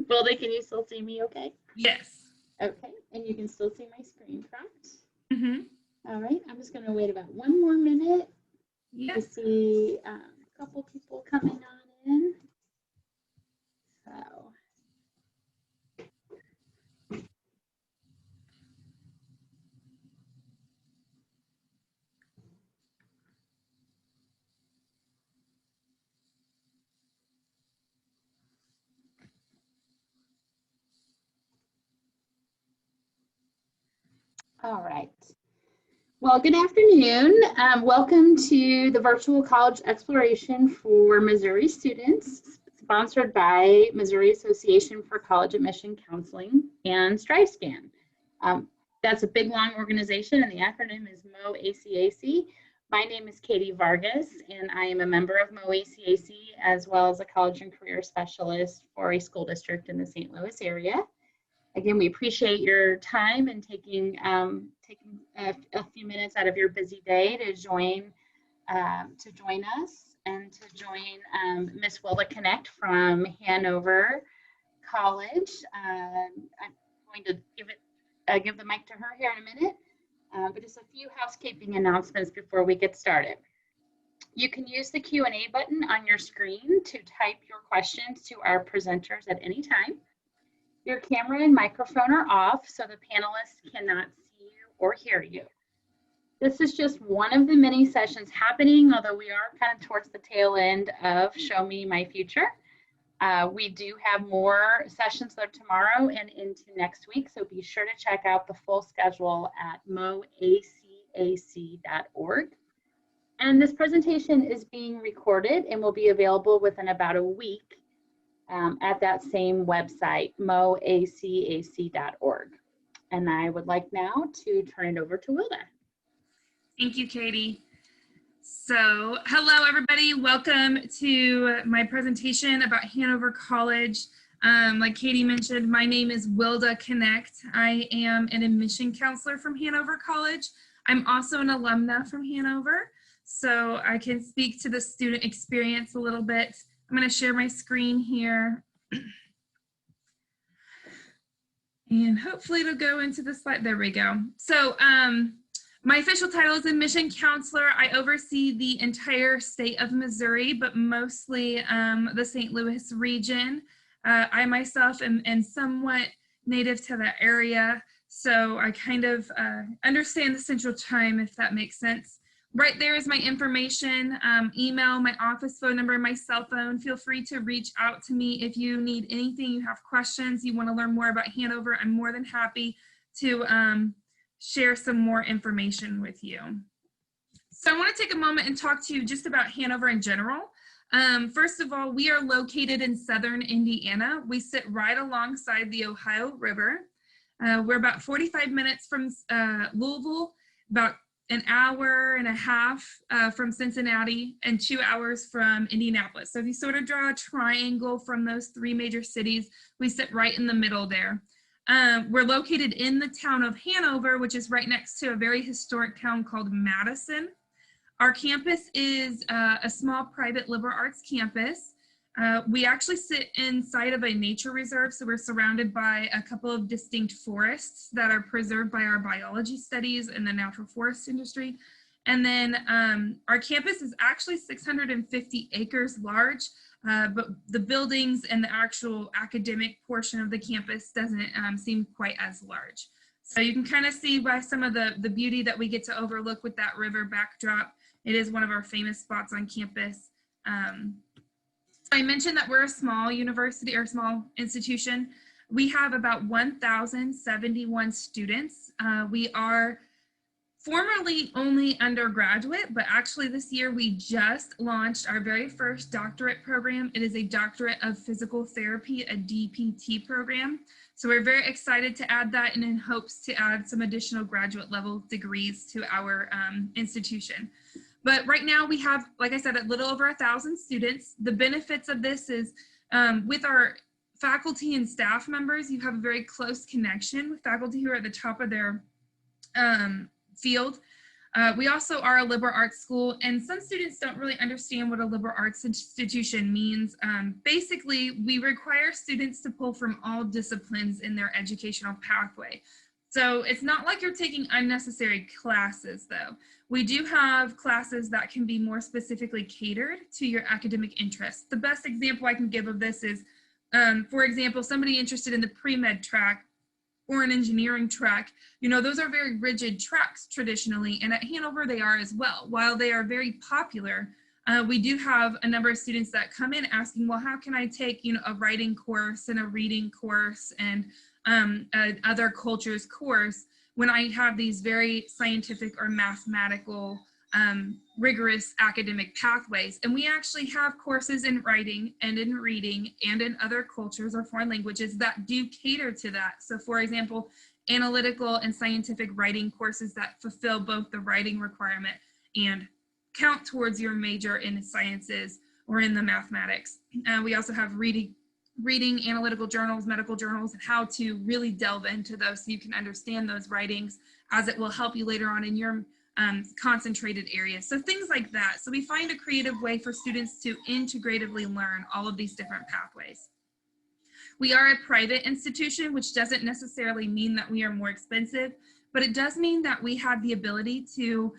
Wilda, can you still see me okay? Yes. Okay, and you can still see my screen, correct? Mm-hmm. All right, I'm just going to wait about 1 more minute to see a couple people coming on in. So. All right. Well, good afternoon. Welcome to the Virtual College Exploration for Missouri students, sponsored by Missouri Association for College Admission Counseling and StriveScan. That's a big, long organization, and the acronym is MOACAC. My name is Katie Vargas, and I am a member of MOACAC, as well as a college and career specialist for a school district in the St. Louis area. Again, we appreciate your time and taking a few minutes out of your busy day to join us and to join Miss Wilda Knecht from Hanover College. I'm going to give the mic to her here in a minute, but just a few housekeeping announcements before we get started. You can use the Q&A button on your screen to type your questions to our presenters at any time. Your camera and microphone are off, so the panelists cannot see you or hear you. This is just one of the many sessions happening, although we are kind of towards the tail end of Show Me My Future. We do have more sessions though tomorrow and into next week, so be sure to check out the full schedule at moacac.org. And this presentation is being recorded and will be available within about a week at that same website, moacac.org. And I would like now to turn it over to Wilda. Thank you, Katie. So, hello everybody. Welcome to my presentation about Hanover College. Like Katie mentioned, my name is Wilda Knecht. I am an admission counselor from Hanover College. I'm also an alumna from Hanover, so I can speak to the student experience a little bit. I'm going to share my screen here. And hopefully it'll go into the slide. There we go. So my official title is admission counselor. I oversee the entire state of Missouri, but mostly the St. Louis region. I myself am somewhat native to the area, so I kind of understand the Central Time, if that makes sense. Right there is my information, email, my office phone number, my cell phone. Feel free to reach out to me if you need anything, you have questions, you want to learn more about Hanover. I'm more than happy to share some more information with you. So I want to take a moment and talk to you just about Hanover in general. First of all, we are located in southern Indiana. We sit right alongside the Ohio River. We're about 45 minutes from Louisville, about an hour and a half from Cincinnati, and 2 hours from Indianapolis. So if you sort of draw a triangle from those 3 major cities, we sit right in the middle there. We're located in the town of Hanover, which is right next to a very historic town called Madison. Our campus is a small private liberal arts campus. We actually sit inside of a nature reserve, so we're surrounded by a couple of distinct forests that are preserved by our biology studies and the natural forest industry. And then our campus is actually 650 acres large, but the buildings and the actual academic portion of the campus doesn't seem quite as large. So you can kind of see by some of the beauty that we get to overlook with that river backdrop. It is one of our famous spots on campus. I mentioned that we're a small university or small institution. We have about 1,071 students. We are formerly only undergraduate, but actually this year we just launched our very first doctorate program. It is a Doctorate of Physical Therapy, a DPT program. So we're very excited to add that and in hopes to add some additional graduate level degrees to our institution. But right now we have, like I said, a little over 1,000 students. The benefits of this is with our faculty and staff members, you have a very close connection with faculty who are at the top of their field. We also are a liberal arts school, and some students don't really understand what a liberal arts institution means. Basically, we require students to pull from all disciplines in their educational pathway. So it's not like you're taking unnecessary classes, though. We do have classes that can be more specifically catered to your academic interests. The best example I can give of this is, for example, somebody interested in the pre-med track or an engineering track, you know, those are very rigid tracks traditionally, and at Hanover they are as well. While they are very popular, we do have a number of students that come in asking, well, how can I take, you know, a writing course and a reading course and other cultures course when I have these very scientific or mathematical rigorous academic pathways. And we actually have courses in writing and in reading and in other cultures or foreign languages that do cater to that. So for example, analytical and scientific writing courses that fulfill both the writing requirement and count towards your major in sciences or in the mathematics. We also have reading analytical journals, medical journals, and how to really delve into those so you can understand those writings, as it will help you later on in your concentrated areas. So things like that. So we find a creative way for students to integratively learn all of these different pathways. We are a private institution, which doesn't necessarily mean that we are more expensive, but it does mean that we have the ability to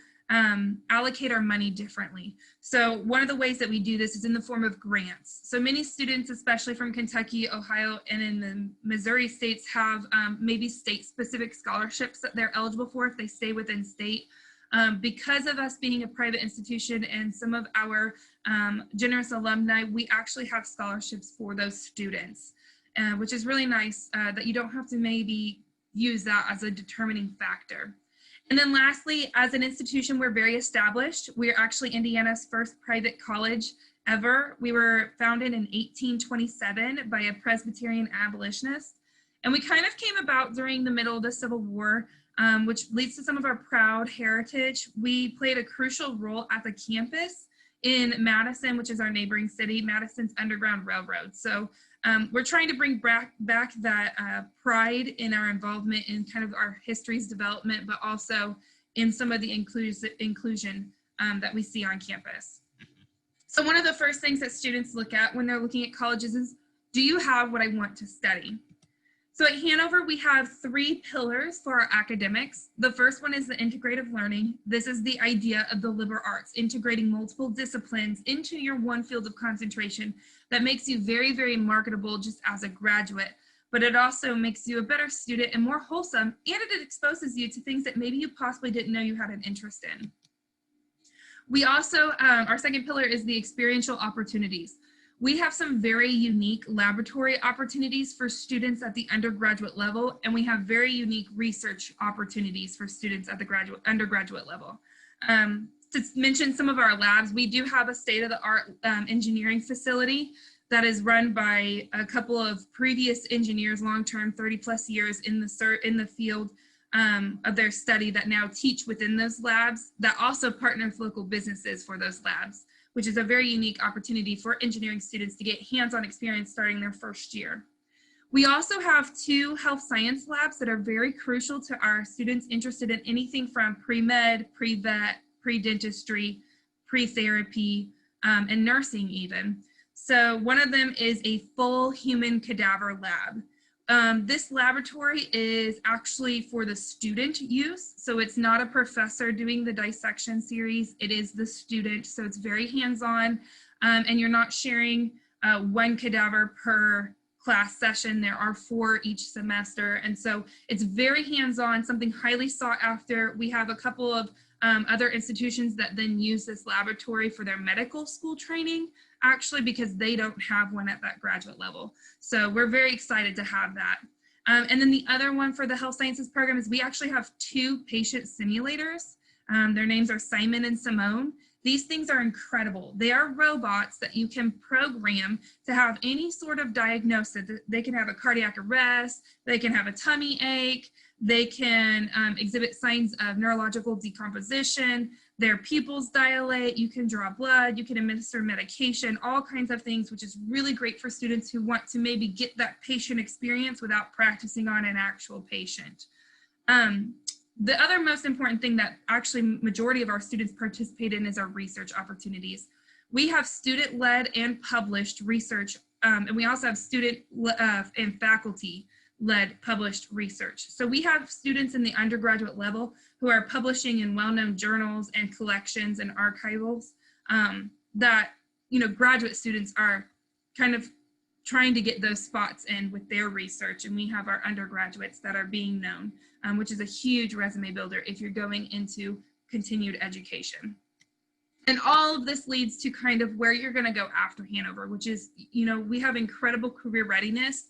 allocate our money differently. So one of the ways that we do this is in the form of grants. So many students, especially from Kentucky, Ohio, and in the Missouri states, have maybe state-specific scholarships that they're eligible for if they stay within state. Because of us being a private institution and some of our generous alumni, we actually have scholarships for those students, which is really nice that you don't have to maybe use that as a determining factor. And then lastly, as an institution, we're very established. We're actually Indiana's first private college ever. We were founded in 1827 by a Presbyterian abolitionist. And we kind of came about during the middle of the Civil War, which leads to some of our proud heritage. We played a crucial role at the campus in Madison, which is our neighboring city, Madison's Underground Railroad. So we're trying to bring back that pride in our involvement in kind of our history's development, but also in some of the inclusion that we see on campus. So one of the first things that students look at when they're looking at colleges is, do you have what I want to study? So at Hanover, we have 3 pillars for our academics. The first one is the integrative learning. This is the idea of the liberal arts, integrating multiple disciplines into your one field of concentration that makes you very, very marketable just as a graduate. But it also makes you a better student and more wholesome, and it exposes you to things that maybe you possibly didn't know you had an interest in. We also, our second pillar is the experiential opportunities. We have some very unique laboratory opportunities for students at the undergraduate level, and we have very unique research opportunities for students at the undergraduate level. To mention some of our labs, we do have a state-of-the-art engineering facility that is run by a couple of previous engineers, long-term, 30-plus years in the field of their study, that now teach within those labs, that also partner with local businesses for those labs, which is a very unique opportunity for engineering students to get hands-on experience starting their first year. We also have 2 health science labs that are very crucial to our students interested in anything from pre-med, pre-vet, pre-dentistry, pre-therapy, and nursing even. So one of them is a full human cadaver lab. This laboratory is actually for the student use, so it's not a professor doing the dissection series, it is the student, so it's very hands-on, and you're not sharing 1 cadaver per class session. There are 4 each semester, and so it's very hands-on, something highly sought after. We have a couple of other institutions that then use this laboratory for their medical school training, actually, because they don't have one at that graduate level. So we're very excited to have that. And then the other one for the health sciences program is we actually have 2 patient simulators. Their names are Simon and Simone. These things are incredible. They are robots that you can program to have any sort of diagnosis. They can have a cardiac arrest, they can have a tummy ache, they can exhibit signs of neurological decomposition, their pupils dilate, you can draw blood, you can administer medication, all kinds of things, which is really great for students who want to maybe get that patient experience without practicing on an actual patient. The other most important thing that actually majority of our students participate in is our research opportunities. We have student-led and published research, and we also have student and faculty-led published research. So we have students in the undergraduate level who are publishing in well-known journals and collections and archivals that, you know, graduate students are kind of trying to get those spots in with their research. And we have our undergraduates that are being known, which is a huge resume builder if you're going into continued education. And all of this leads to kind of where you're going to go after Hanover, which is, you know, we have incredible career readiness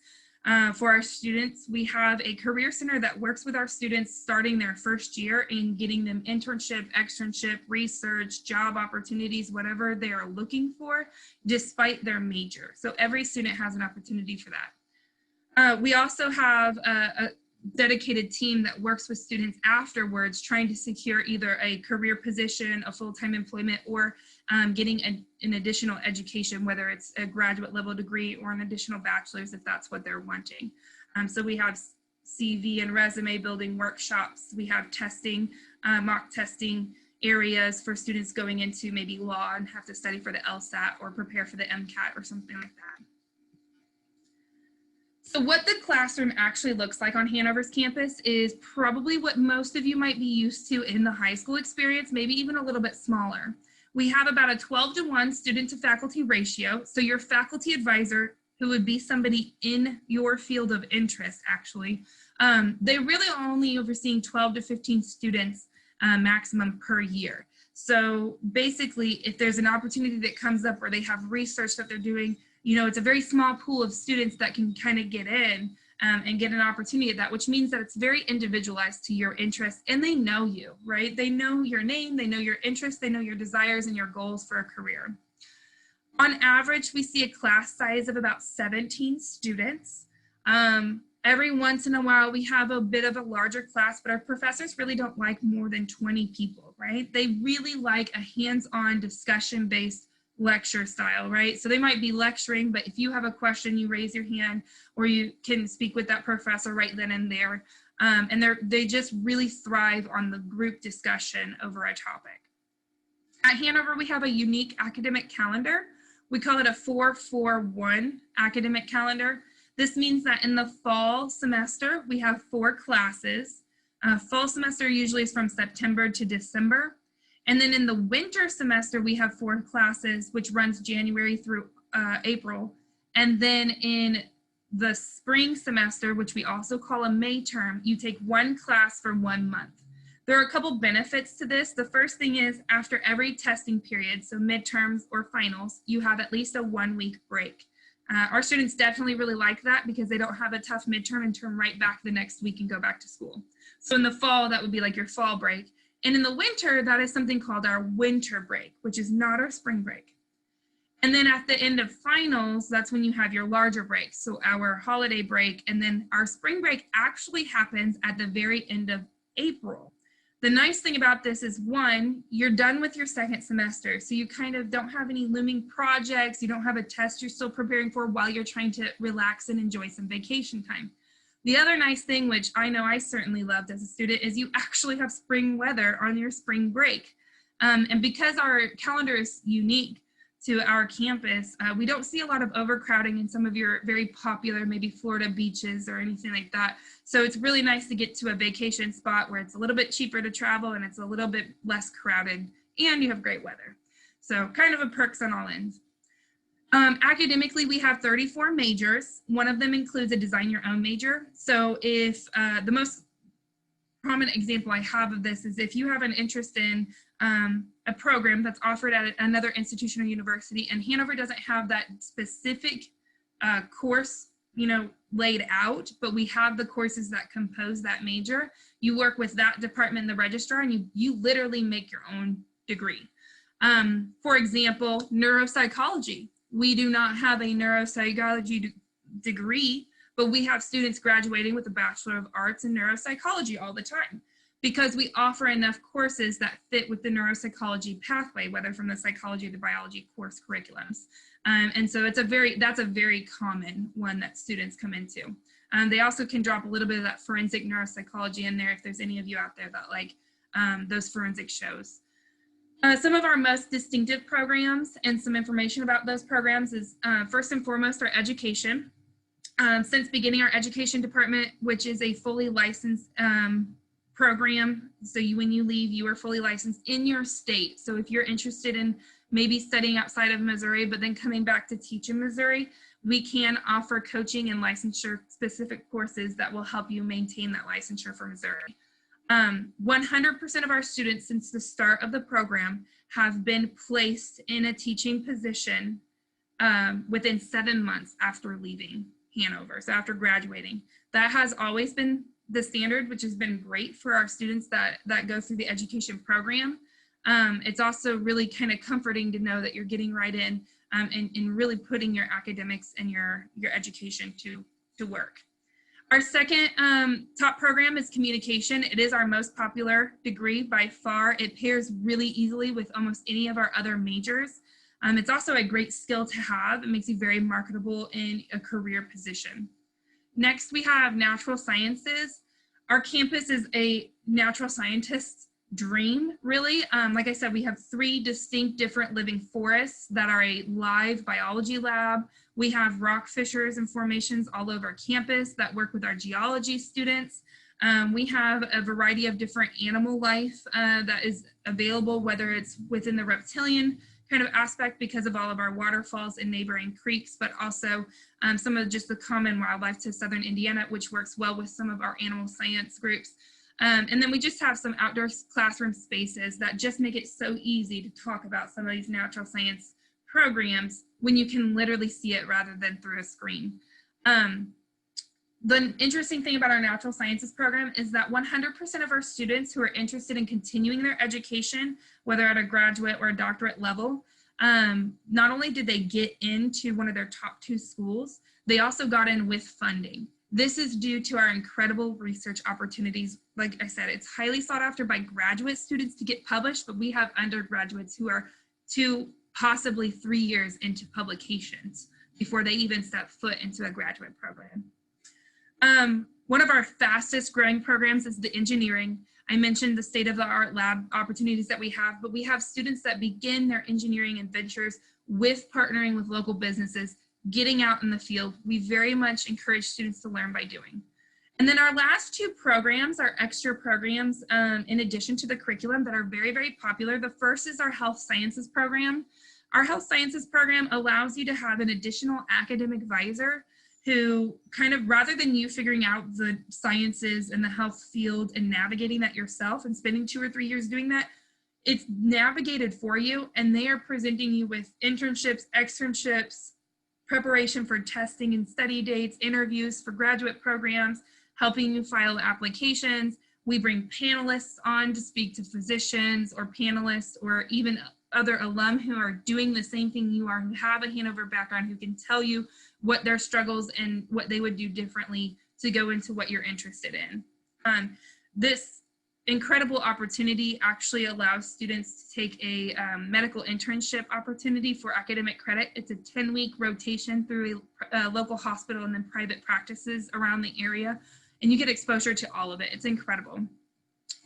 for our students. We have a career center that works with our students starting their first year and getting them internship, externship, research, job opportunities, whatever they are looking for, despite their major. So every student has an opportunity for that. We also have a dedicated team that works with students afterwards, trying to secure either a career position, a full-time employment, or getting an additional education, whether it's a graduate level degree or an additional bachelor's if that's what they're wanting. So we have CV and resume building workshops. We have testing, mock testing areas for students going into maybe law and have to study for the LSAT or prepare for the MCAT or something like that. So what the classroom actually looks like on Hanover's campus is probably what most of you might be used to in the high school experience, maybe even a little bit smaller. We have about a 12-to-1 student to faculty ratio. So your faculty advisor, who would be somebody in your field of interest actually, they really are only overseeing 12 to 15 students maximum per year. So basically, if there's an opportunity that comes up or they have research that they're doing, you know, it's a very small pool of students that can kind of get in and get an opportunity at that, which means that it's very individualized to your interests, and they know you, right? They know your name, they know your interests, they know your desires and your goals for a career. On average, we see a class size of about 17 students. Every once in a while, we have a bit of a larger class, but our professors really don't like more than 20 people, right? They really like a hands-on discussion-based lecture style, right? So they might be lecturing, but if you have a question, you raise your hand or you can speak with that professor right then and there. And they just really thrive on the group discussion over a topic. At Hanover, we have a unique academic calendar. We call it a 4-4-1 academic calendar. This means that in the fall semester, we have 4 classes. Fall semester usually is from September to December. And then in the winter semester, we have 4 classes, which runs January through April. And then in the spring semester, which we also call a May term, you take 1 class for 1 month. There are a couple benefits to this. The first thing is after every testing period, so midterms or finals, you have at least a 1-week break. Our students definitely really like that because they don't have a tough midterm and turn right back the next week and go back to school. So in the fall, that would be like your fall break. And in the winter, that is something called our winter break, which is not our spring break. And then at the end of finals, that's when you have your larger break. So our holiday break, and then our spring break actually happens at the very end of April. The nice thing about this is, one, you're done with your second semester. So you kind of don't have any looming projects. You don't have a test you're still preparing for while you're trying to relax and enjoy some vacation time. The other nice thing, which I know I certainly loved as a student, is you actually have spring weather on your spring break. And because our calendar is unique to our campus, we don't see a lot of overcrowding in some of your very popular, maybe Florida beaches or anything like that. So it's really nice to get to a vacation spot where it's a little bit cheaper to travel and it's a little bit less crowded and you have great weather. So kind of a perks on all ends. Academically, we have 34 majors. One of them includes a design your own major. So if the most prominent example I have of this is if you have an interest in a program that's offered at another institution or university and Hanover doesn't have that specific course, you know, laid out, but we have the courses that compose that major, you work with that department, the registrar, and you literally make your own degree. For example, neuropsychology. We do not have a neuropsychology degree, but we have students graduating with a Bachelor of Arts in neuropsychology all the time because we offer enough courses that fit with the neuropsychology pathway, whether from the psychology or the biology course curriculums. And so that's a very common one that students come into. They also can drop a little bit of that forensic neuropsychology in there if there's any of you out there that like those forensic shows. Some of our most distinctive programs and some information about those programs is first and foremost our education. Since beginning our education department, which is a fully licensed program, so when you leave, you are fully licensed in your state. So if you're interested in maybe studying outside of Missouri, but then coming back to teach in Missouri, we can offer coaching and licensure specific courses that will help you maintain that licensure for Missouri. 100% of our students since the start of the program have been placed in a teaching position within 7 months after leaving Hanover, so after graduating. That has always been the standard, which has been great for our students that go through the education program. It's also really kind of comforting to know that you're getting right in and really putting your academics and your education to work. Our second top program is communication. It is our most popular degree by far. It pairs really easily with almost any of our other majors. It's also a great skill to have. It makes you very marketable in a career position. Next, we have natural sciences. Our campus is a natural scientist's dream, really. Like I said, we have 3 distinct different living forests that are a live biology lab. We have rock fissures and formations all over campus that work with our geology students. We have a variety of different animal life that is available, whether it's within the reptilian kind of aspect because of all of our waterfalls and neighboring creeks, but also some of just the common wildlife to southern Indiana, which works well with some of our animal science groups. And then we just have some outdoor classroom spaces that just make it so easy to talk about some of these natural science programs when you can literally see it rather than through a screen. The interesting thing about our natural sciences program is that 100% of our students who are interested in continuing their education, whether at a graduate or a doctorate level, not only did they get into one of their top 2 schools, they also got in with funding. This is due to our incredible research opportunities. Like I said, it's highly sought after by graduate students to get published, but we have undergraduates who are 2, possibly 3 years into publications before they even step foot into a graduate program. One of our fastest growing programs is the engineering. I mentioned the state-of-the-art lab opportunities that we have, but we have students that begin their engineering adventures with partnering with local businesses, getting out in the field. We very much encourage students to learn by doing. And then our last 2 programs are extra programs in addition to the curriculum that are very, very popular. The first is our health sciences program. Our health sciences program allows you to have an additional academic advisor who kind of, rather than you figuring out the sciences and the health field and navigating that yourself and spending 2 or 3 years doing that, it's navigated for you, and they are presenting you with internships, externships, preparation for testing and study dates, interviews for graduate programs, helping you file applications. We bring panelists on to speak to physicians or panelists or even other alum who are doing the same thing you are, who have a Hanover background, who can tell you what their struggles and what they would do differently to go into what you're interested in. This incredible opportunity actually allows students to take a medical internship opportunity for academic credit. It's a 10-week rotation through a local hospital and then private practices around the area, and you get exposure to all of it. It's incredible.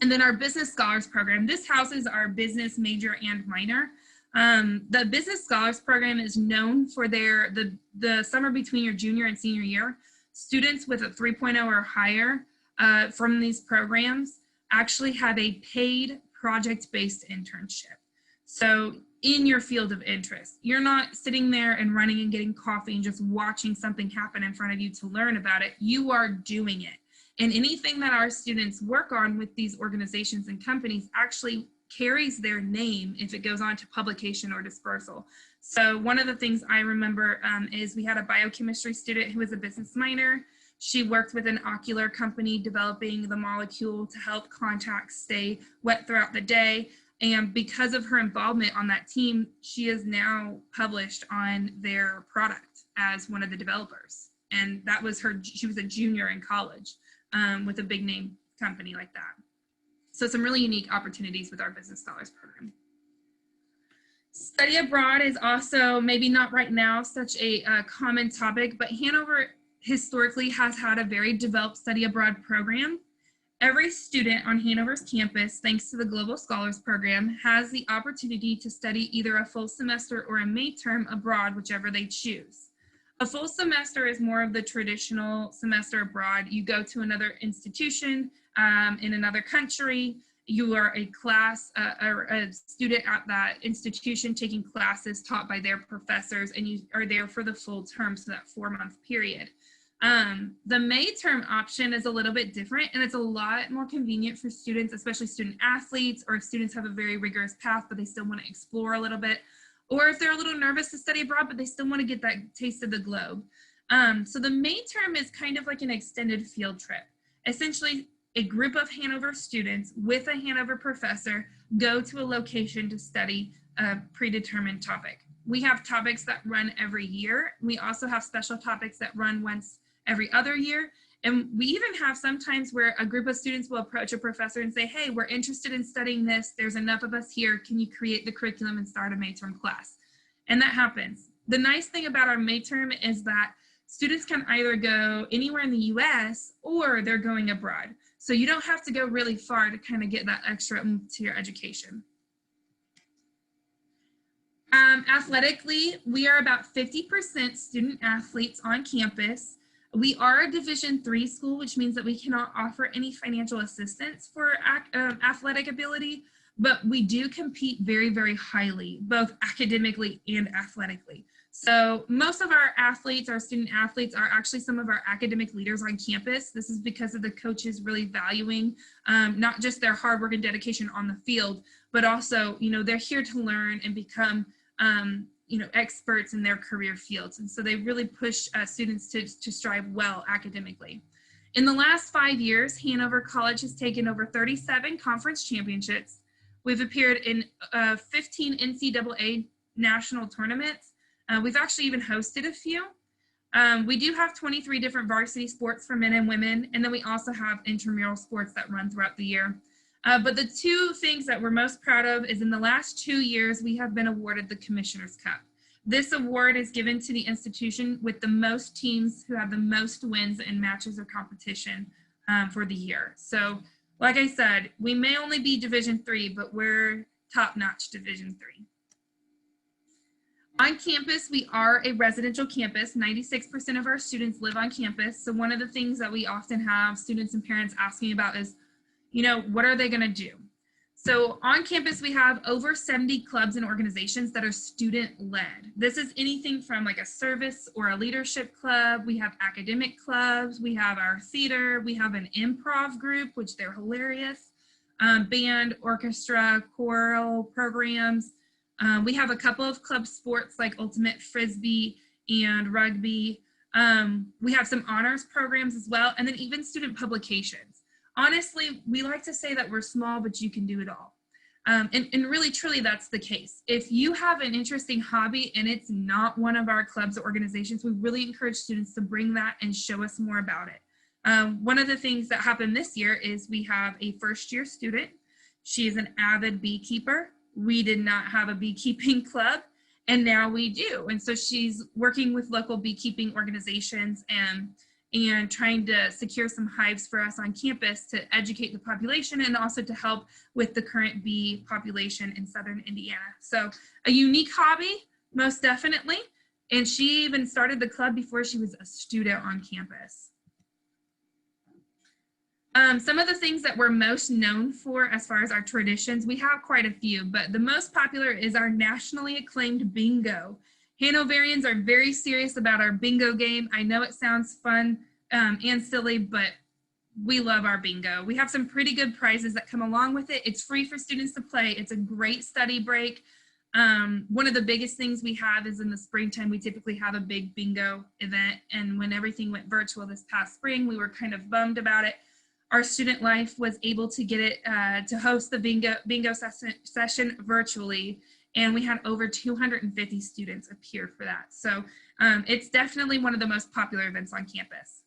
And then our Business Scholars Program. This houses our business major and minor. The Business Scholars Program is known for the summer between your junior and senior year. Students with a 3.0 or higher from these programs actually have a paid project-based internship. So in your field of interest, you're not sitting there and running and getting coffee and just watching something happen in front of you to learn about it. You are doing it. And anything that our students work on with these organizations and companies actually carries their name if it goes on to publication or dispersal. So one of the things I remember is we had a biochemistry student who was a business minor. She worked with an ocular company developing the molecule to help contacts stay wet throughout the day. And because of her involvement on that team, she is now published on their product as one of the developers. And that was she was a junior in college with a big name company like that. So some really unique opportunities with our Business Scholars Program. Study abroad is also, maybe not right now, such a common topic, but Hanover historically has had a very developed study abroad program. Every student on Hanover's campus, thanks to the Global Scholars Program, has the opportunity to study either a full semester or a May term abroad, whichever they choose. A full semester is more of the traditional semester abroad. You go to another institution in another country. You are a class or a student at that institution taking classes taught by their professors, and you are there for the full term, so that 4-month period. The May term option is a little bit different, and it's a lot more convenient for students, especially student athletes, or if students have a very rigorous path, but they still want to explore a little bit, or if they're a little nervous to study abroad, but they still want to get that taste of the globe. So the May term is kind of like an extended field trip. Essentially, a group of Hanover students with a Hanover professor go to a location to study a predetermined topic. We have topics that run every year. We also have special topics that run once every other year. And we even have sometimes where a group of students will approach a professor and say, hey, we're interested in studying this. There's enough of us here. Can you create the curriculum and start a May term class? And that happens. The nice thing about our May term is that students can either go anywhere in the US or they're going abroad. So you don't have to go really far to kind of get that extra to your education. Athletically, we are about 50% student athletes on campus. We are a Division III school, which means that we cannot offer any financial assistance for athletic ability, but we do compete very, very highly, both academically and athletically. So most of our athletes, our student athletes, are actually some of our academic leaders on campus. This is because of the coaches really valuing not just their hard work and dedication on the field, but also, you know, they're here to learn and become you know, experts in their career fields. And so they really push students to strive well academically. In the last 5 years, Hanover College has taken over 37 conference championships. We've appeared in 15 NCAA national tournaments. We've actually even hosted a few. We do have 23 different varsity sports for men and women, and then we also have intramural sports that run throughout the year. But the two things that we're most proud of is in the last 2 years, we have been awarded the Commissioner's Cup. This award is given to the institution with the most teams who have the most wins in matches or competition for the year. So like I said, we may only be Division III, but we're top-notch Division III. On campus, we are a residential campus. 96% of our students live on campus. So one of the things that we often have students and parents asking about is, you know, what are they going to do? So on campus, we have over 70 clubs and organizations that are student-led. This is anything from like a service or a leadership club. We have academic clubs. We have our theater. We have an improv group, which they're hilarious. Band, orchestra, choral programs. We have a couple of club sports like ultimate frisbee and rugby. We have some honors programs as well, and then even student publications. Honestly, we like to say that we're small, but you can do it all. And really, truly, that's the case. If you have an interesting hobby and it's not one of our clubs or organizations, we really encourage students to bring that and show us more about it. One of the things that happened this year is we have a first-year student. She is an avid beekeeper. We did not have a beekeeping club, and now we do. And so she's working with local beekeeping organizations and trying to secure some hives for us on campus to educate the population and also to help with the current bee population in Southern Indiana. So a unique hobby, most definitely. And she even started the club before she was a student on campus. Some of the things that we're most known for as far as our traditions, we have quite a few, but the most popular is our nationally acclaimed bingo. Hanoverians are very serious about our bingo game. I know it sounds fun and silly, but we love our bingo. We have some pretty good prizes that come along with it. It's free for students to play. It's a great study break. One of the biggest things we have is in the springtime, we typically have a big bingo event. And when everything went virtual this past spring, we were kind of bummed about it. Our student life was able to get it to host the bingo session virtually. And we had over 250 students appear for that. So it's definitely one of the most popular events on campus.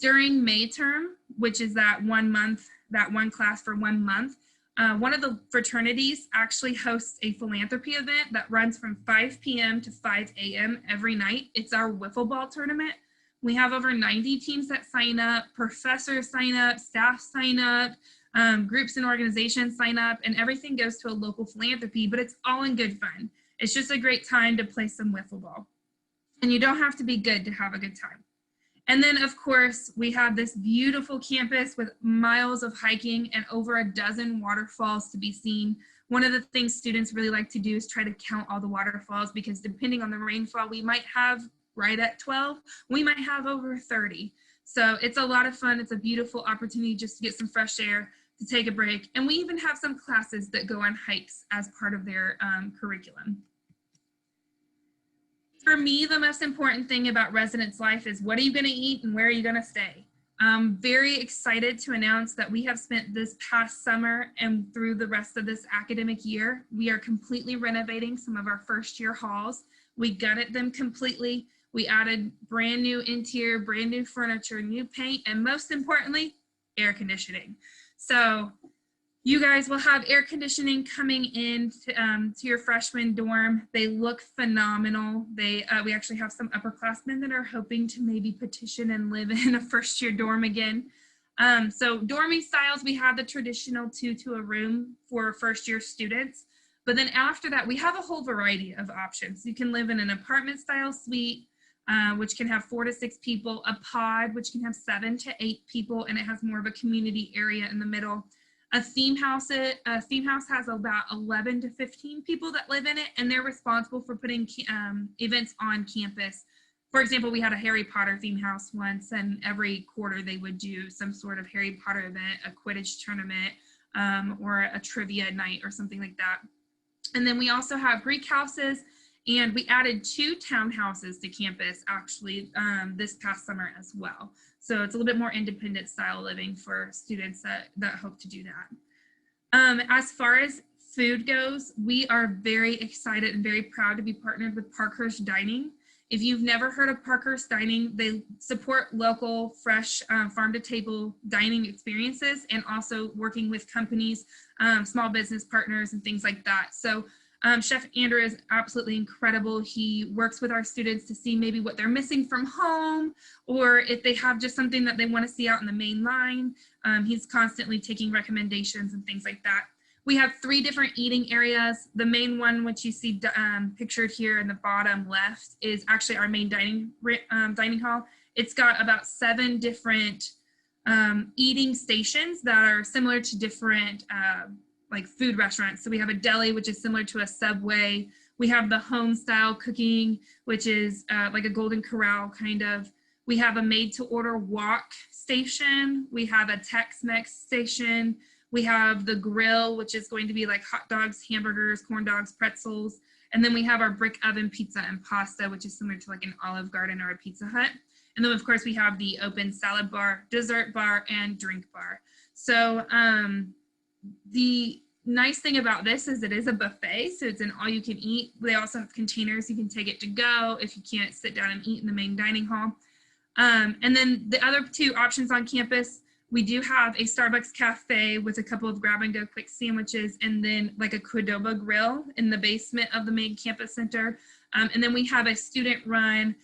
During May term, which is that 1 month, that one class for 1 month, one of the fraternities actually hosts a philanthropy event that runs from 5 p.m. to 5 a.m. every night. It's our wiffle ball tournament. We have over 90 teams that sign up, professors sign up, staff sign up, groups and organizations sign up, and everything goes to a local philanthropy, but it's all in good fun. It's just a great time to play some wiffle ball. And you don't have to be good to have a good time. And then, of course, we have this beautiful campus with miles of hiking and over a dozen waterfalls to be seen. One of the things students really like to do is try to count all the waterfalls, because depending on the rainfall, we might have right at 12, we might have over 30. So it's a lot of fun. It's a beautiful opportunity just to get some fresh air, to take a break. And we even have some classes that go on hikes as part of their curriculum. For me, the most important thing about residence life is what are you going to eat and where are you going to stay? I'm very excited to announce that we have spent this past summer and through the rest of this academic year, we are completely renovating some of our first year halls. We gutted them completely. We added brand new interior, brand new furniture, new paint, and most importantly, air conditioning. So you guys will have air conditioning coming in to your freshman dorm. They look phenomenal. We actually have some upperclassmen that are hoping to maybe petition and live in a first year dorm again. So dorming styles, we have the traditional 2 to a room for first year students. But then after that, we have a whole variety of options. You can live in an apartment style suite, which can have 4 to 6 people, a pod, which can have 7 to 8 people, and it has more of a community area in the middle. A theme house has about 11 to 15 people that live in it, and they're responsible for putting events on campus. For example, we had a Harry Potter theme house once, and every quarter they would do some sort of Harry Potter event, a Quidditch tournament, or a trivia night or something like that. And then we also have Greek houses, and we added 2 townhouses to campus actually this past summer as well. So it's a little bit more independent style living for students that hope to do that. As far as food goes, we are very excited and very proud to be partnered with Parkhurst Dining. If you've never heard of Parkhurst Dining, they support local, fresh, farm-to-table dining experiences, and also working with companies, small business partners, and things like that. So Chef Andrew is absolutely incredible. He works with our students to see maybe what they're missing from home, or if they have just something that they want to see out in the main line. He's constantly taking recommendations and things like that. We have 3 different eating areas. The main one, which you see pictured here in the bottom left, is actually our main dining hall. It's got about 7 different eating stations that are similar to different like food restaurants. So we have a deli, which is similar to a Subway. We have the home style cooking, which is like a Golden Corral kind of. We have a made to order wok station. We have a Tex-Mex station. We have the grill, which is going to be like hot dogs, hamburgers, corn dogs, pretzels. And then we have our brick oven pizza and pasta, which is similar to like an Olive Garden or a Pizza Hut. And then of course we have the open salad bar, dessert bar, and drink bar. So the nice thing about this is it is a buffet, so it's an all you can eat. They also have containers, you can take it to go if you can't sit down and eat in the main dining hall. And then the other 2 options on campus, we do have a Starbucks cafe with a couple of grab and go quick sandwiches, and then like a Qdoba grill in the basement of the main campus center. And then we have a student run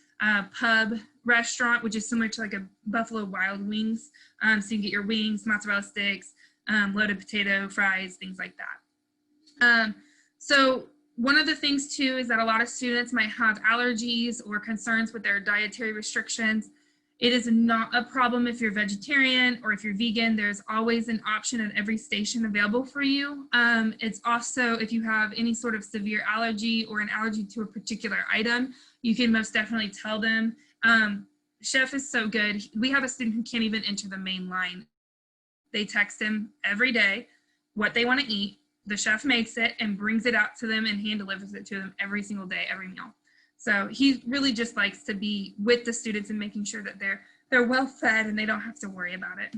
pub restaurant, which is similar to like a Buffalo Wild Wings. So you can get your wings, mozzarella sticks, loaded potato, fries, things like that. So one of the things too is that a lot of students might have allergies or concerns with their dietary restrictions. It is not a problem if you're vegetarian or if you're vegan. There's always an option at every station available for you. It's also, if you have any sort of severe allergy or an allergy to a particular item, you can most definitely tell them. Chef is so good. We have a student who can't even enter the main line. They text him every day what they want to eat. The chef makes it and brings it out to them and hand delivers it to them every single day, every meal. So he really just likes to be with the students and making sure that they're well fed and they don't have to worry about it.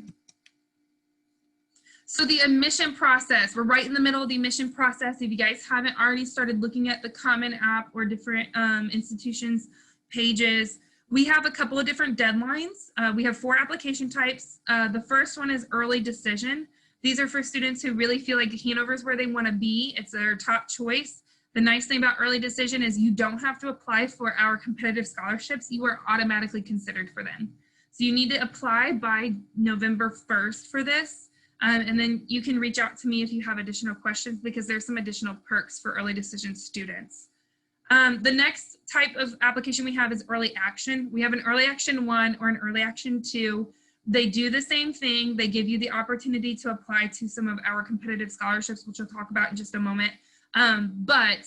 So the admission process, we're right in the middle of the admission process. If you guys haven't already started looking at the Common App or different institutions pages, we have a couple of different deadlines. We have 4 application types. The first one is early decision. These are for students who really feel like Hanover is where they want to be. It's their top choice. The nice thing about early decision is you don't have to apply for our competitive scholarships. You are automatically considered for them. So you need to apply by November 1st for this. And then you can reach out to me if you have additional questions, because there's some additional perks for early decision students. The next type of application we have is early action. We have an early action 1 or an early action 2. They do the same thing. They give you the opportunity to apply to some of our competitive scholarships, which we'll talk about in just a moment. But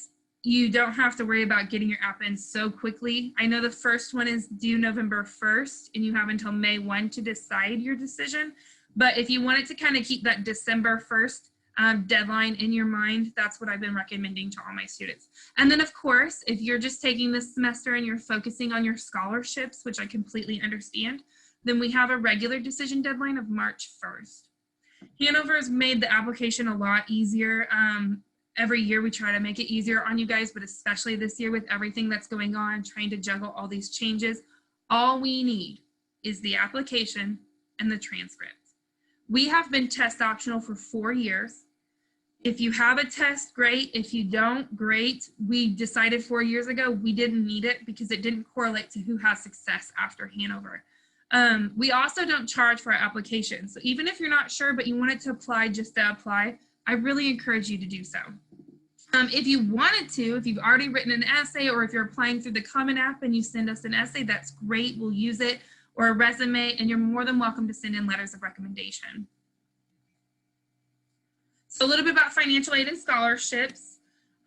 you don't have to worry about getting your app in so quickly. I know the first one is due November 1st, and you have until May 1 to decide your decision. But if you wanted to kind of keep that December 1st deadline in your mind, that's what I've been recommending to all my students. And then, of course, if you're just taking this semester and you're focusing on your scholarships, which I completely understand, then we have a regular decision deadline of March 1st. Hanover's made the application a lot easier. Every year we try to make it easier on you guys, but especially this year with everything that's going on, trying to juggle all these changes, all we need is the application and the transcript. We have been test optional for 4 years. If you have a test, great. If you don't, great. We decided 4 years ago we didn't need it because it didn't correlate to who has success after Hanover. We also don't charge for our application. So even if you're not sure, but you wanted to apply just to apply, I really encourage you to do so. If you wanted to, if you've already written an essay, or if you're applying through the Common App and you send us an essay, that's great. We'll use it, or a resume, and you're more than welcome to send in letters of recommendation. So a little bit about financial aid and scholarships.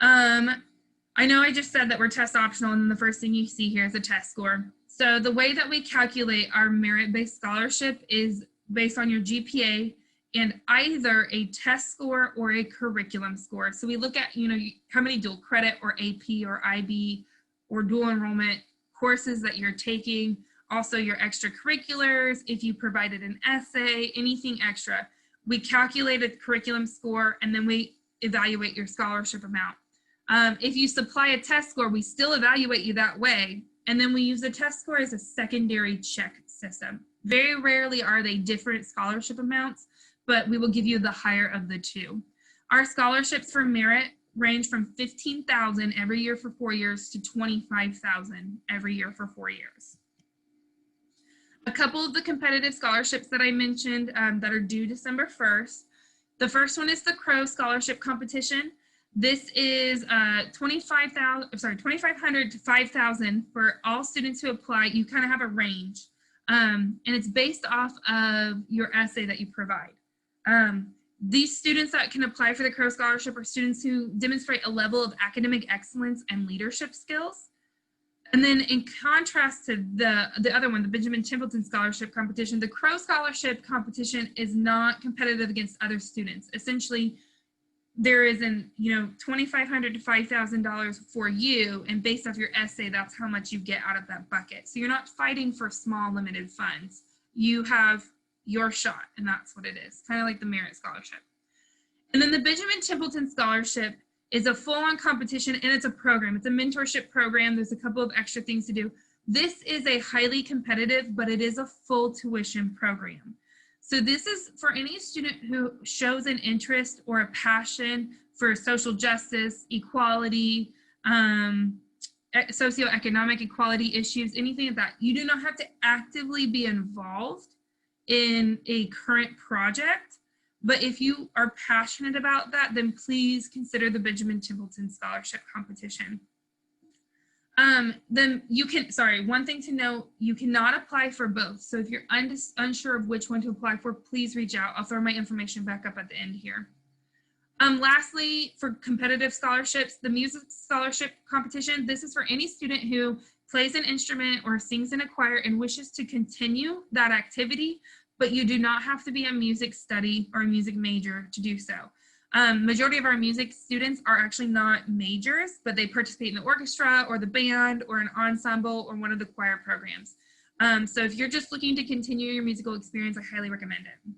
I know I just said that we're test optional, and then the first thing you see here is a test score. So the way that we calculate our merit-based scholarship is based on your GPA and either a test score or a curriculum score. So we look at, how many dual credit or AP or IB or dual enrollment courses that you're taking, also your extracurriculars, if you provided an essay, anything extra. We calculate a curriculum score, and then we evaluate your scholarship amount. If you supply a test score, we still evaluate you that way, and then we use the test score as a secondary check system. Very rarely are they different scholarship amounts, but we will give you the higher of the two. Our scholarships for merit range from $15,000 every year for 4 years to $25,000 every year for 4 years. A couple of the competitive scholarships that I mentioned that are due December 1st. The first one is the Crow Scholarship Competition. This is $2,500 to $5,000 for all students who apply. You kind of have a range, and it's based off of your essay that you provide. These students that can apply for the Crow Scholarship are students who demonstrate a level of academic excellence and leadership skills. And then in contrast to the other one, the Benjamin Templeton Scholarship Competition, the Crow Scholarship Competition is not competitive against other students. Essentially, there is an, $2,500 to $5,000 for you, and based off your essay, that's how much you get out of that bucket. So you're not fighting for small, limited funds. You have your shot, and that's what it is, kind of like the Merit Scholarship. And then the Benjamin Templeton Scholarship is a full-on competition, and it's a program. It's a mentorship program. There's a couple of extra things to do. This is a highly competitive, but it is a full tuition program. So this is for any student who shows an interest or a passion for social justice, equality, socioeconomic equality issues, anything like that. You do not have to actively be involved in a current project, but if you are passionate about that, then please consider the Benjamin Templeton Scholarship Competition. Then you can, one thing to note, you cannot apply for both. So if you're unsure of which one to apply for, please reach out. I'll throw my information back up at the end here. Lastly, for competitive scholarships, the Music Scholarship Competition, this is for any student who plays an instrument or sings in a choir and wishes to continue that activity, but you do not have to be a music study or a music major to do so. Majority of our music students are actually not majors, but they participate in the orchestra or the band or an ensemble or one of the choir programs. So if you're just looking to continue your musical experience, I highly recommend it.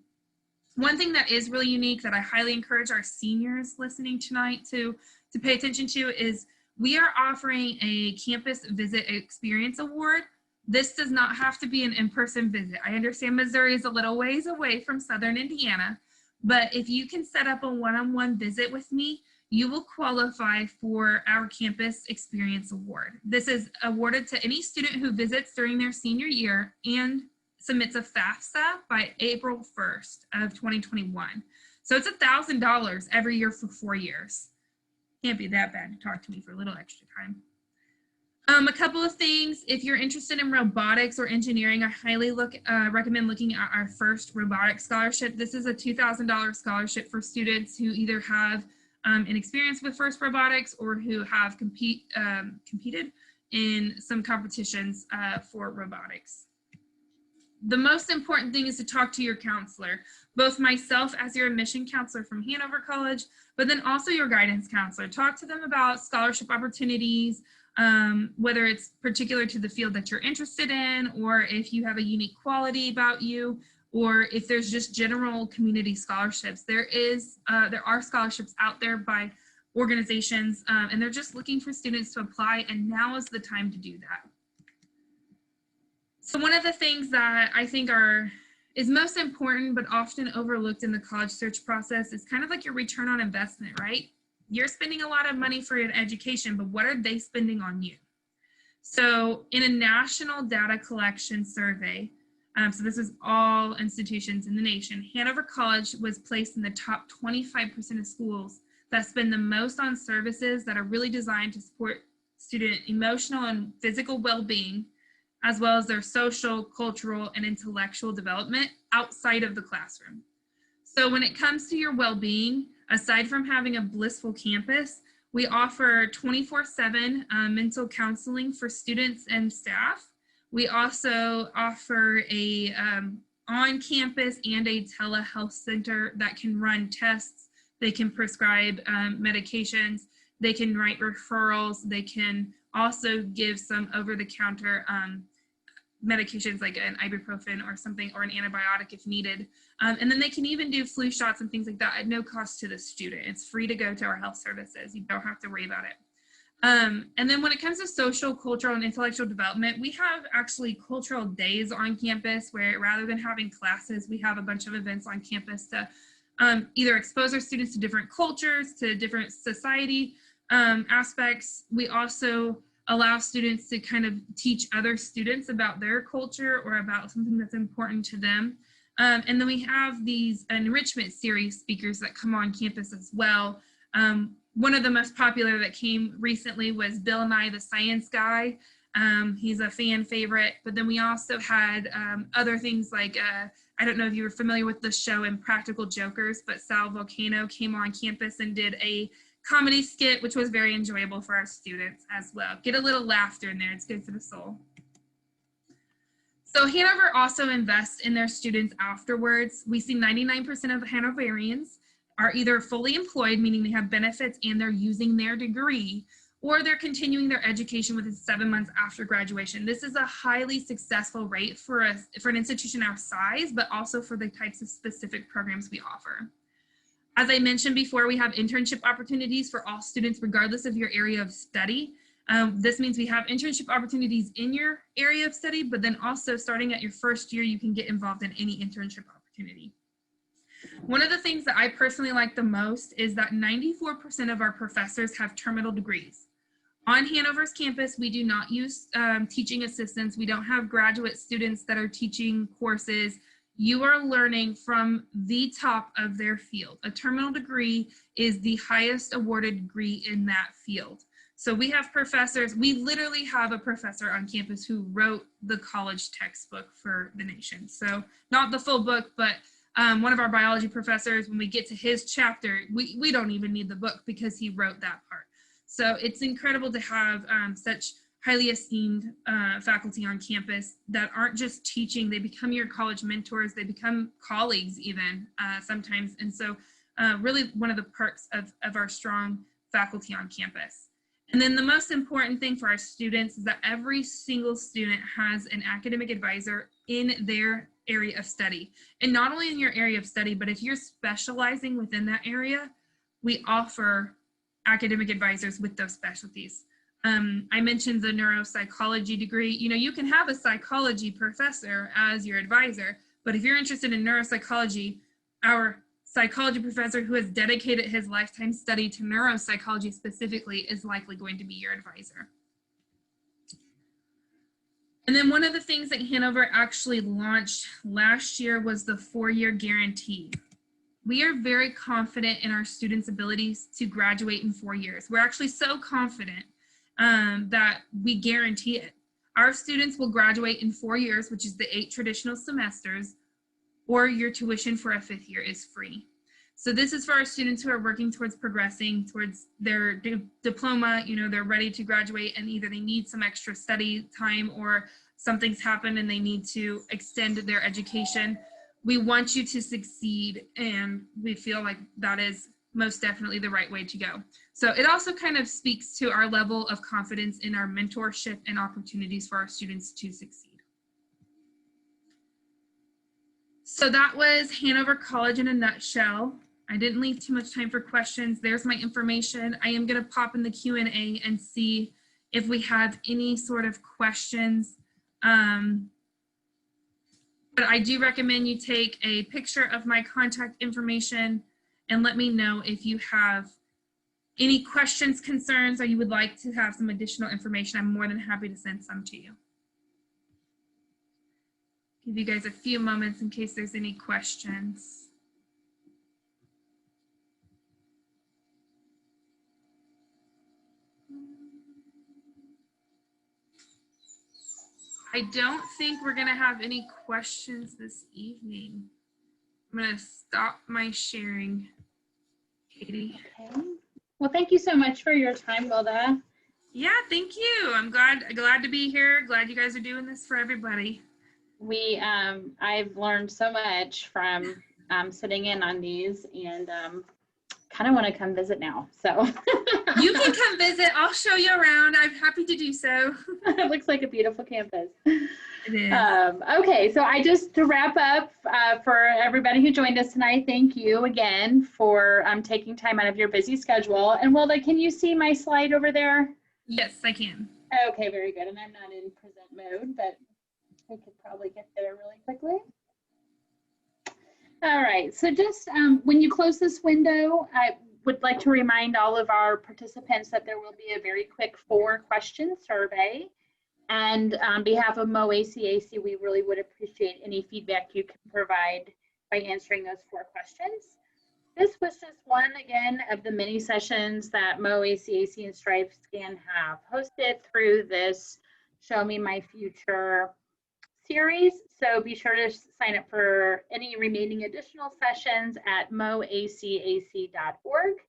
One thing that is really unique that I highly encourage our seniors listening tonight to pay attention to is we are offering a campus visit experience award. This does not have to be an in-person visit. I understand Missouri is a little ways away from Southern Indiana, but if you can set up a one-on-one visit with me, you will qualify for our Campus Experience Award. This is awarded to any student who visits during their senior year and submits a FAFSA by April 1st of 2021. So it's $1,000 every year for 4 years. Can't be that bad to talk to me for a little extra time. A couple of things, if you're interested in robotics or engineering, I highly recommend looking at our first robotics scholarship. This is a $2,000 scholarship for students who either have an experience with FIRST Robotics or who have competed in some competitions for robotics. The most important thing is to talk to your counselor, both myself as your admission counselor from Hanover College, but then also your guidance counselor. Talk to them about scholarship opportunities, whether it's particular to the field that you're interested in, or if you have a unique quality about you, or if there's just general community scholarships. There are scholarships out there by organizations, and they're just looking for students to apply, and now is the time to do that. So one of the things that I think is most important but often overlooked in the college search process is kind of like your return on investment, right? You're spending a lot of money for your education, but what are they spending on you? So in a national data collection survey, so this is all institutions in the nation, Hanover College was placed in the top 25% of schools that spend the most on services that are really designed to support student emotional and physical well-being, as well as their social, cultural, and intellectual development outside of the classroom. So when it comes to your well-being, aside from having a blissful campus, we offer 24/7 mental counseling for students and staff. We also offer a on-campus and a telehealth center that can run tests. They can prescribe medications. They can write referrals. They can also give some over-the-counter medications like an ibuprofen or something, or an antibiotic if needed. And then they can even do flu shots and things like that at no cost to the student. It's free to go to our health services. You don't have to worry about it. And then when it comes to social, cultural, and intellectual development, we have actually cultural days on campus where rather than having classes, we have a bunch of events on campus to either expose our students to different cultures, to different society aspects. We also allow students to kind of teach other students about their culture or about something that's important to them. And then we have these enrichment series speakers that come on campus as well. One of the most popular that came recently was Bill Nye the Science Guy. He's a fan favorite, but then we also had other things like, I don't know if you were familiar with the show Impractical Jokers, but Sal Volcano came on campus and did a comedy skit, which was very enjoyable for our students as well. Get a little laughter in there, it's good for the soul. So Hanover also invests in their students afterwards. We see 99% of the Hanoverians are either fully employed, meaning they have benefits and they're using their degree, or they're continuing their education within 7 months after graduation. This is a highly successful rate for an institution our size, but also for the types of specific programs we offer. As I mentioned before, we have internship opportunities for all students, regardless of your area of study. This means we have internship opportunities in your area of study, but then also starting at your first year, you can get involved in any internship opportunity. One of the things that I personally like the most is that 94% of our professors have terminal degrees. On Hanover's campus, we do not use teaching assistants. We don't have graduate students that are teaching courses. You are learning from the top of their field. A terminal degree is the highest awarded degree in that field. So we have professors, we literally have a professor on campus who wrote the college textbook for the nation. So not the full book, but one of our biology professors, when we get to his chapter, we don't even need the book because he wrote that part. So it's incredible to have such highly esteemed faculty on campus that aren't just teaching, they become your college mentors, they become colleagues even sometimes. And so really one of the perks of our strong faculty on campus. And then the most important thing for our students is that every single student has an academic advisor in their area of study. And not only in your area of study, but if you're specializing within that area, we offer academic advisors with those specialties. I mentioned the neuropsychology degree. You know, you can have a psychology professor as your advisor, but if you're interested in neuropsychology, our psychology professor who has dedicated his lifetime study to neuropsychology specifically is likely going to be your advisor. And then one of the things that Hanover actually launched last year was the 4-year guarantee. We are very confident in our students' abilities to graduate in 4 years. We're actually so confident that we guarantee it. Our students will graduate in 4 years, which is the 8 traditional semesters, or your tuition for a 5th year is free. So this is for our students who are working towards progressing towards their diploma. You know, they're ready to graduate and either they need some extra study time or something's happened and they need to extend their education. We want you to succeed, and we feel like that is most definitely the right way to go. So it also kind of speaks to our level of confidence in our mentorship and opportunities for our students to succeed. So that was Hanover College in a nutshell. I didn't leave too much time for questions. There's my information. I am going to pop in the Q&A and see if we have any sort of questions. But I do recommend you take a picture of my contact information and let me know if you have any questions, concerns, or you would like to have some additional information. I'm more than happy to send some to you. Give you guys a few moments in case there's any questions. I don't think we're going to have any questions this evening. I'm going to stop my sharing, Katie. Okay. Well, thank you so much for your time, Wilda. Yeah, thank you. I'm glad to be here. Glad you guys are doing this for everybody. I've learned so much from sitting in on these, and kind of want to come visit now. So you can come visit. I'll show you around. I'm happy to do so. It looks like a beautiful campus. It is. Okay, so to wrap up, for everybody who joined us tonight, thank you again for taking time out of your busy schedule. And Wilda, can you see my slide over there? Yes, I can. Okay, very good. And I'm not in present mode, but I could probably get there really quickly. All right, so just when you close this window, I would like to remind all of our participants that there will be a very quick 4-question survey. And on behalf of MOACAC, we really would appreciate any feedback you can provide by answering those 4 questions. This was just one, again, of the many sessions that MOACAC and StriveScan have hosted through this Show Me My Future series. So be sure to sign up for any remaining additional sessions at moacac.org.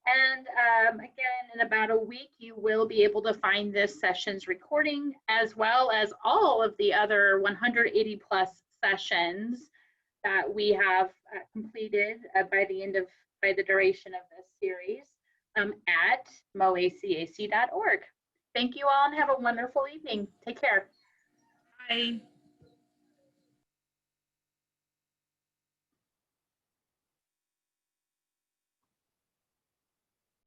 And again, in about a week, you will be able to find this session's recording, as well as all of the other 180 plus sessions that we have completed by the duration of this series at moacac.org. Thank you all and have a wonderful evening. Take care. Bye.